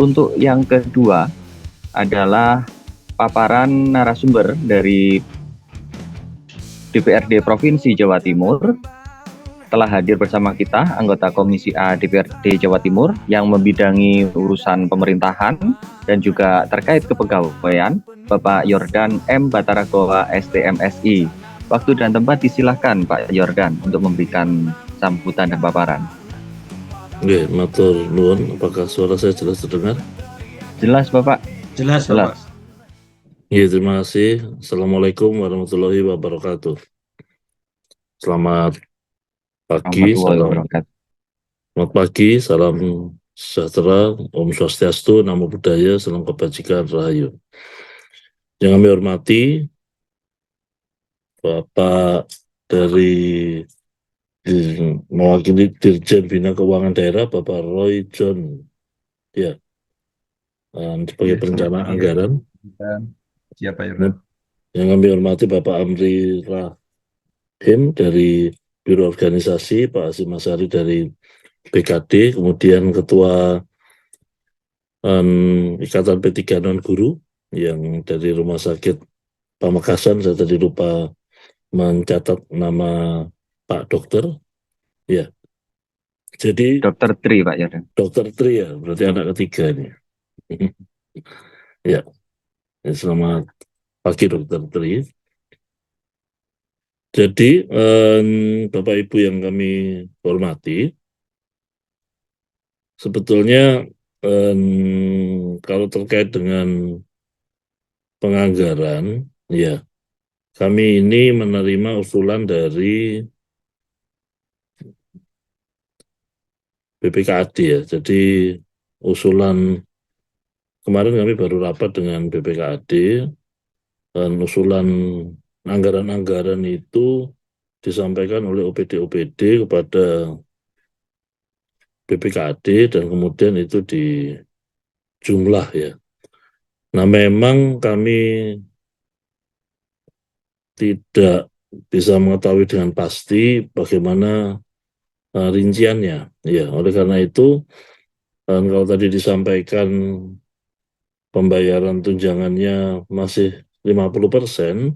Untuk yang kedua adalah paparan narasumber dari DPRD Provinsi Jawa Timur. Telah hadir bersama kita anggota Komisi A DPRD Jawa Timur yang membidangi urusan pemerintahan dan juga terkait kepegawaian, Bapak Yordan M. Bataragoa STMSI. Waktu dan tempat disilahkan Pak Yordan untuk memberikan sambutan dan paparan. Oke, matur nuwun. Apakah suara saya jelas terdengar? Jelas Bapak? Jelas, Bapak. Ya, terima kasih. Assalamualaikum warahmatullahi wabarakatuh. Selamat pagi, selamat pagi, salam sejahtera, Om Swastiastu, Namo Buddhaya, salam kebajikan, Rahayu. Yang kami hormati Bapak dari mewakili Dirjen Bina Keuangan Daerah, Bapak Roy John, ya, sebagai perencana anggaran. Siapa ya, Pak? Yang kami hormati Bapak Amri Rahim dari Biro Organisasi, Pak Hasyim Asyari dari BKD, kemudian Ketua Ikatan P3 Non Guru yang dari Rumah Sakit Pamekasan. Saya tadi lupa mencatat nama Pak Dokter. Ya, jadi Dokter Tri Pak Yordan. Dokter Tri ya, berarti anak ketiga ini. Ya, selamat pagi Dokter Tri. Jadi Bapak Ibu yang kami hormati, sebetulnya kalau terkait dengan penganggaran, ya kami ini menerima usulan dari BPKAD ya. Jadi usulan kemarin kami baru rapat dengan BPKAD dan usulan anggaran-anggaran itu disampaikan oleh OPD-OPD kepada BPKAD dan kemudian itu dijumlah ya. Nah, memang kami tidak bisa mengetahui dengan pasti bagaimana rinciannya. Ya, oleh karena itu kalau tadi disampaikan pembayaran tunjangannya masih 50%,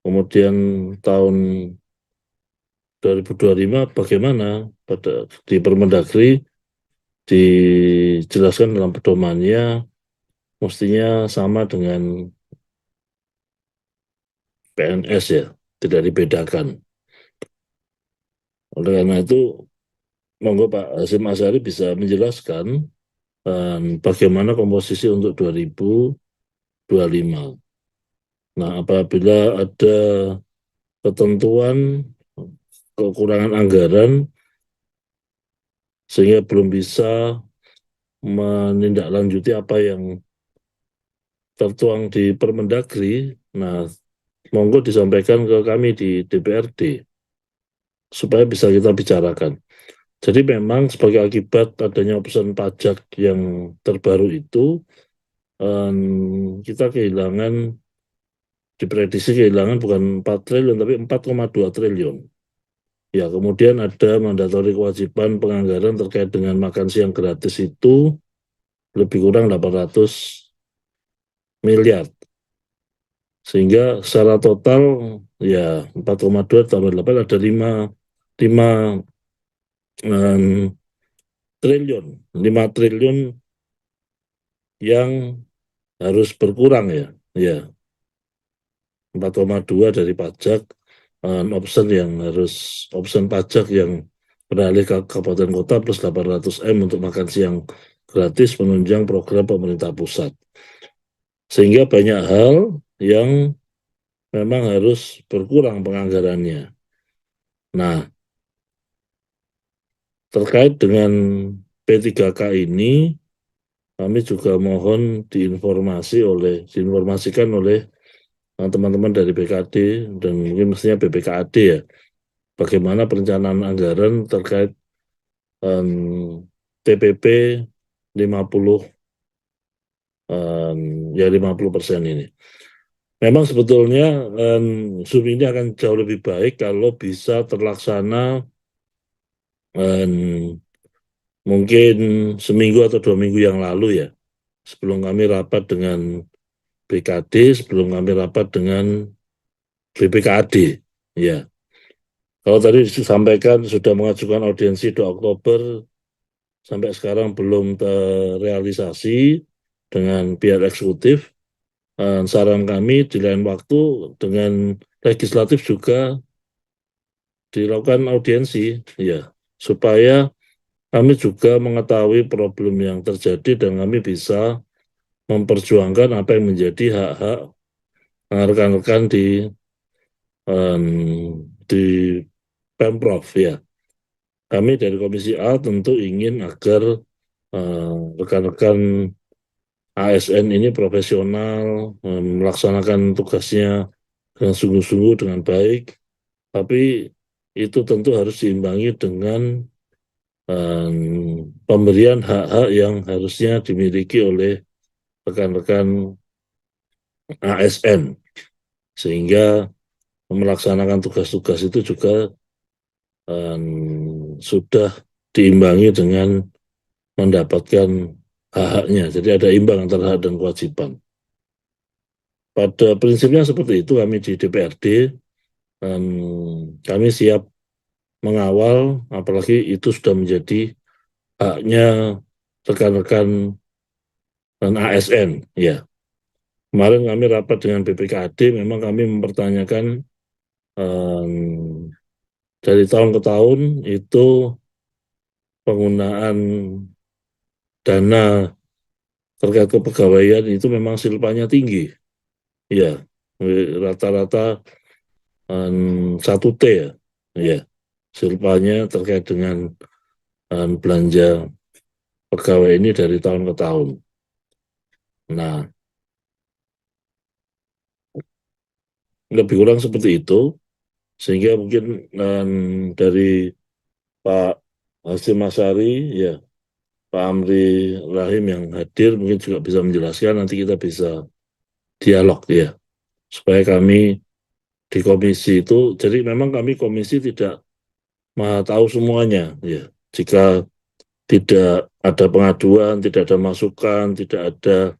kemudian tahun 2025 bagaimana di Permendagri dijelaskan dalam pedomannya mestinya sama dengan PNS ya, tidak dibedakan. Oleh karena itu, monggo Pak Hasyim Asyari bisa menjelaskan bagaimana komposisi untuk 2025. Nah, apabila ada ketentuan kekurangan anggaran sehingga belum bisa menindaklanjuti apa yang tertuang di Permendagri, nah monggo disampaikan ke kami di DPRD supaya bisa kita bicarakan. Jadi memang sebagai akibat adanya urusan pajak yang terbaru itu, kita kehilangan, diprediksi kehilangan bukan 4 triliun tapi 4,2 triliun. Ya, kemudian ada mandatori kewajiban penganggaran terkait dengan makan siang gratis itu lebih kurang 800 miliar. Sehingga secara total ya 4,2 tambah 8 ada 5 triliun. 5 triliun yang harus berkurang ya. Ya. 4,2 dari pajak, option pajak yang beralih ke kabupaten kota plus 800 M untuk makan siang gratis menunjang program pemerintah pusat. Sehingga banyak hal yang memang harus berkurang penganggarannya. Nah, terkait dengan P3K ini, kami juga mohon diinformasikan oleh teman-teman dari BKD dan mungkin mestinya BPKAD ya, bagaimana perencanaan anggaran terkait TPP 50 ya 50% ini. Memang sebetulnya Zoom ini akan jauh lebih baik kalau bisa terlaksana mungkin seminggu atau 2 minggu yang lalu ya, sebelum kami rapat dengan BKD, sebelum kami rapat dengan BPKAD, ya. Kalau tadi disampaikan sudah mengajukan audiensi 2 Oktober, sampai sekarang belum terrealisasi dengan pihak eksekutif. Saran kami di lain waktu dengan legislatif juga dilakukan audiensi, ya, supaya kami juga mengetahui problem yang terjadi dan kami bisa memperjuangkan apa yang menjadi hak-hak rekan-rekan di Pemprov, ya. Kami dari Komisi A tentu ingin agar rekan-rekan ASN ini profesional, melaksanakan tugasnya dengan sungguh-sungguh dengan baik, tapi itu tentu harus diimbangi dengan pemberian hak-hak yang harusnya dimiliki oleh rekan-rekan ASN, sehingga melaksanakan tugas-tugas itu juga sudah diimbangi dengan mendapatkan hak-haknya. Jadi ada imbang antara hak dan kewajiban. Pada prinsipnya seperti itu kami di DPRD, kami siap mengawal, apalagi itu sudah menjadi haknya rekan-rekan dan ASN. Ya, kemarin kami rapat dengan BPKAD, memang kami mempertanyakan dari tahun ke tahun itu penggunaan dana terkait kepegawaian itu memang silpanya tinggi. Ya, rata-rata 1T ya. Ya, silpanya terkait dengan belanja pegawai ini dari tahun ke tahun. Nah, lebih kurang seperti itu, sehingga mungkin dari Pak Hasyim Asyari, ya, Pak Amri Rahim yang hadir mungkin juga bisa menjelaskan, nanti kita bisa dialog ya, supaya kami di komisi itu, jadi memang kami komisi tidak tahu semuanya ya. Jika tidak ada pengaduan, tidak ada masukan, tidak ada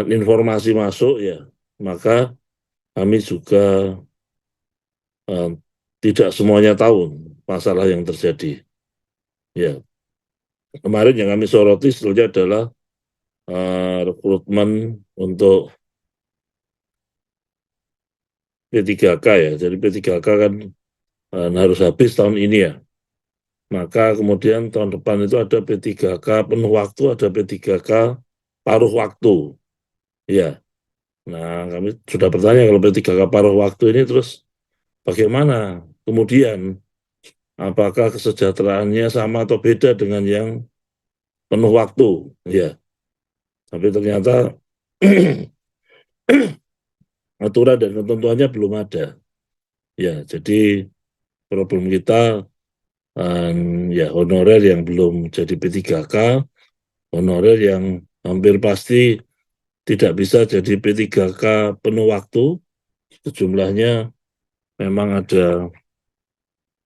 informasi masuk ya, maka kami juga tidak semuanya tahu masalah yang terjadi. Ya, kemarin yang kami soroti sebetulnya adalah rekrutmen untuk P3K ya. Jadi P3K kan harus habis tahun ini ya. Maka kemudian tahun depan itu ada P3K penuh waktu, ada P3K paruh waktu. Ya. Nah, kami sudah bertanya kalau P3K paruh waktu ini terus bagaimana? Kemudian apakah kesejahteraannya sama atau beda dengan yang penuh waktu? Ya. Tapi ternyata aturan dan ketentuannya belum ada. Ya, jadi problem kita ya honorer yang belum jadi P3K, honorer yang hampir pasti tidak bisa jadi P3K penuh waktu, jumlahnya memang ada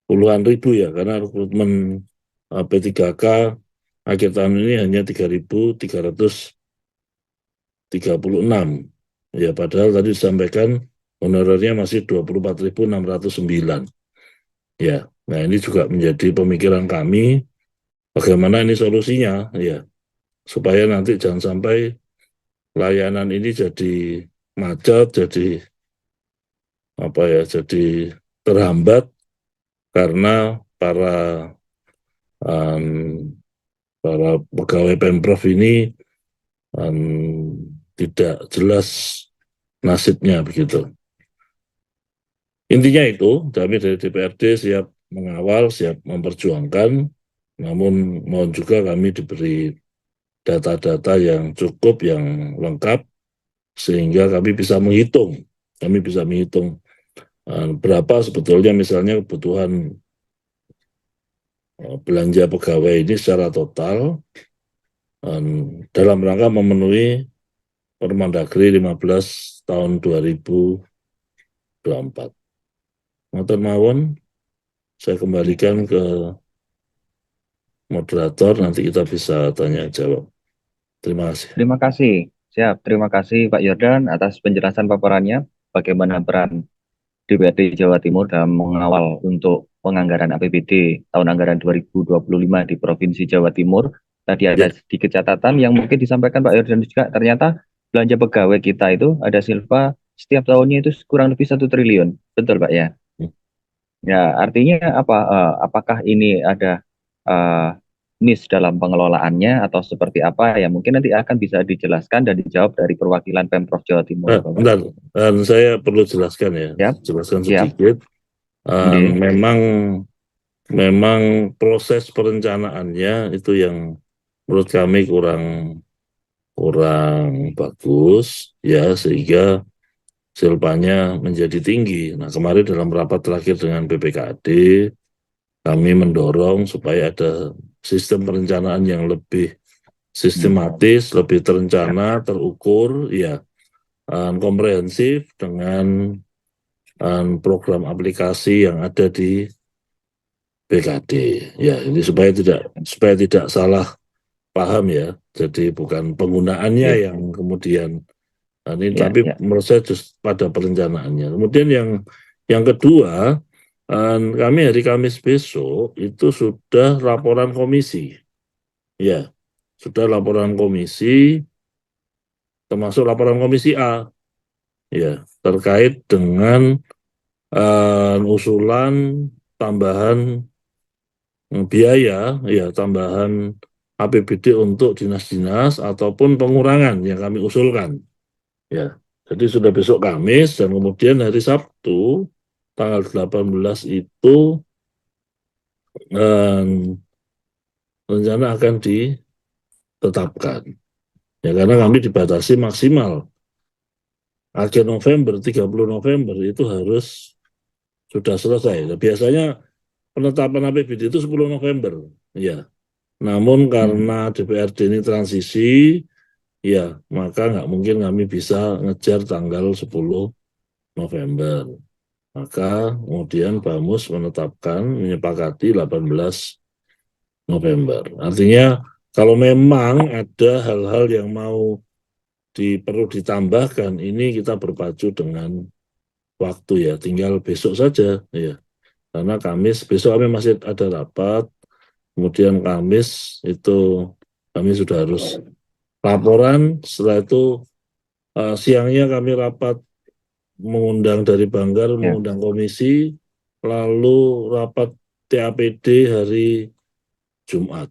puluhan ribu ya, karena rekrutmen P3K akhir tahun ini hanya 3.336. Ya, padahal tadi disampaikan honorernya masih 24.609. Ya, nah ini juga menjadi pemikiran kami, bagaimana ini solusinya, ya, supaya nanti jangan sampai layanan ini jadi macet, jadi apa ya, jadi terhambat karena um, para pegawai Pemprov ini tidak jelas nasibnya begitu. Intinya itu, kami dari DPRD siap mengawal, siap memperjuangkan, namun mohon juga kami diberi data-data yang cukup, yang lengkap, sehingga kami bisa menghitung. Kami bisa menghitung berapa sebetulnya misalnya kebutuhan belanja pegawai ini secara total dalam rangka memenuhi Permendagri 15 tahun 2024. Matur mawon, saya kembalikan ke moderator, nanti kita bisa tanya jawab. Terima kasih. Terima kasih. Siap, terima kasih Pak Yordan atas penjelasan paparannya. Bagaimana peran DPRD Jawa Timur dalam mengawal untuk penganggaran APBD tahun anggaran 2025 di Provinsi Jawa Timur. Tadi ada Ya. sedikit catatan yang mungkin disampaikan Pak Yordan juga, ternyata belanja pegawai kita itu ada silpa setiap tahunnya itu kurang lebih 1 triliun. Betul Pak ya? Ya, artinya apa? Apakah ini ada miss dalam pengelolaannya atau seperti apa ya? Mungkin nanti akan bisa dijelaskan dan dijawab dari perwakilan Pemprov Jawa Timur, Bapak. Bentar, saya perlu jelaskan ya, Siap. jelaskan Siap. sedikit. Oke. Memang proses perencanaannya itu yang menurut kami kurang bagus ya, sehingga silpanya menjadi tinggi. Nah, kemarin dalam rapat terakhir dengan BPKAD, kami mendorong supaya ada sistem perencanaan yang lebih sistematis, lebih terencana, terukur, ya, komprehensif dengan program aplikasi yang ada di BKD. Ya, ini supaya tidak salah paham ya. Jadi bukan penggunaannya yang kemudian ini, tapi menurut saya just pada perencanaannya. Kemudian yang kedua, kami hari Kamis besok itu sudah laporan komisi. Ya, sudah laporan komisi, termasuk laporan komisi A. Ya, terkait dengan usulan tambahan biaya, ya, tambahan APBD untuk dinas-dinas ataupun pengurangan yang kami usulkan. Ya, jadi sudah besok Kamis dan kemudian hari Sabtu tanggal 18 itu rencana akan ditetapkan. Ya, karena kami dibatasi maksimal akhir November, 30 November itu harus sudah selesai. Nah, biasanya penetapan APBD itu 10 November. Ya. Namun karena DPRD ini transisi, ya, maka nggak mungkin kami bisa ngejar tanggal 10 November. Maka kemudian Bamus menetapkan, menyepakati 18 November. Artinya kalau memang ada hal-hal yang perlu ditambahkan, ini kita berpacu dengan waktu ya, tinggal besok saja ya. Karena Kamis, besok kami masih ada rapat, kemudian Kamis itu kami sudah harus laporan, setelah itu siangnya kami rapat mengundang dari Banggar, mengundang komisi, lalu rapat TAPD hari Jumat.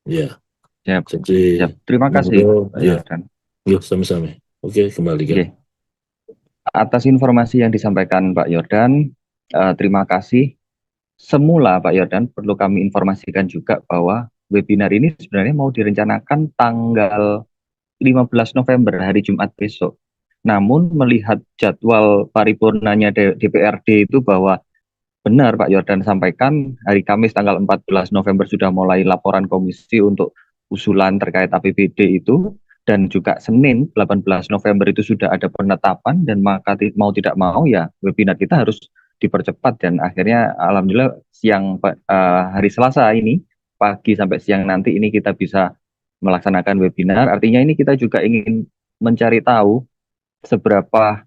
Ya. Siap. Jadi Siap. Terima kasih Pak ya. Yordan. Ya, sama-sama. Oke, kembalikan. Oke. Atas informasi yang disampaikan Pak Yordan, terima kasih. Semula Pak Yordan, perlu kami informasikan juga bahwa webinar ini sebenarnya mau direncanakan tanggal 15 November, hari Jumat besok. Namun melihat jadwal paripurnanya DPRD itu bahwa benar Pak Yordan sampaikan, hari Kamis tanggal 14 November sudah mulai laporan komisi untuk usulan terkait APBD itu, dan juga Senin 18 November itu sudah ada penetapan, dan maka mau tidak mau ya webinar kita harus dipercepat, dan akhirnya alhamdulillah hari Selasa ini pagi sampai siang nanti ini kita bisa melaksanakan webinar. Artinya ini kita juga ingin mencari tahu seberapa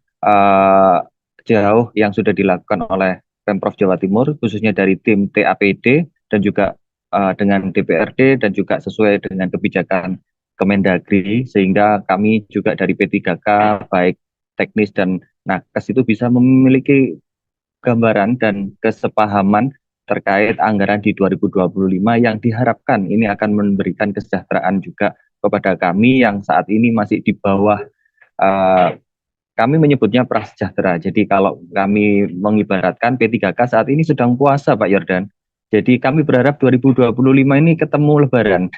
jauh yang sudah dilakukan oleh Pemprov Jawa Timur, khususnya dari tim TAPD dan juga dengan DPRD, dan juga sesuai dengan kebijakan Kemendagri, sehingga kami juga dari P3K baik teknis dan nakes itu bisa memiliki gambaran dan kesepahaman terkait anggaran di 2025 yang diharapkan ini akan memberikan kesejahteraan juga kepada kami yang saat ini masih di bawah, kami menyebutnya prasejahtera. Jadi kalau kami mengibaratkan P3K saat ini sedang puasa Pak Yordan. Jadi kami berharap 2025 ini ketemu Lebaran.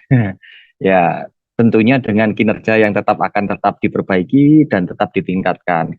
Ya, tentunya dengan kinerja yang akan tetap diperbaiki dan tetap ditingkatkan.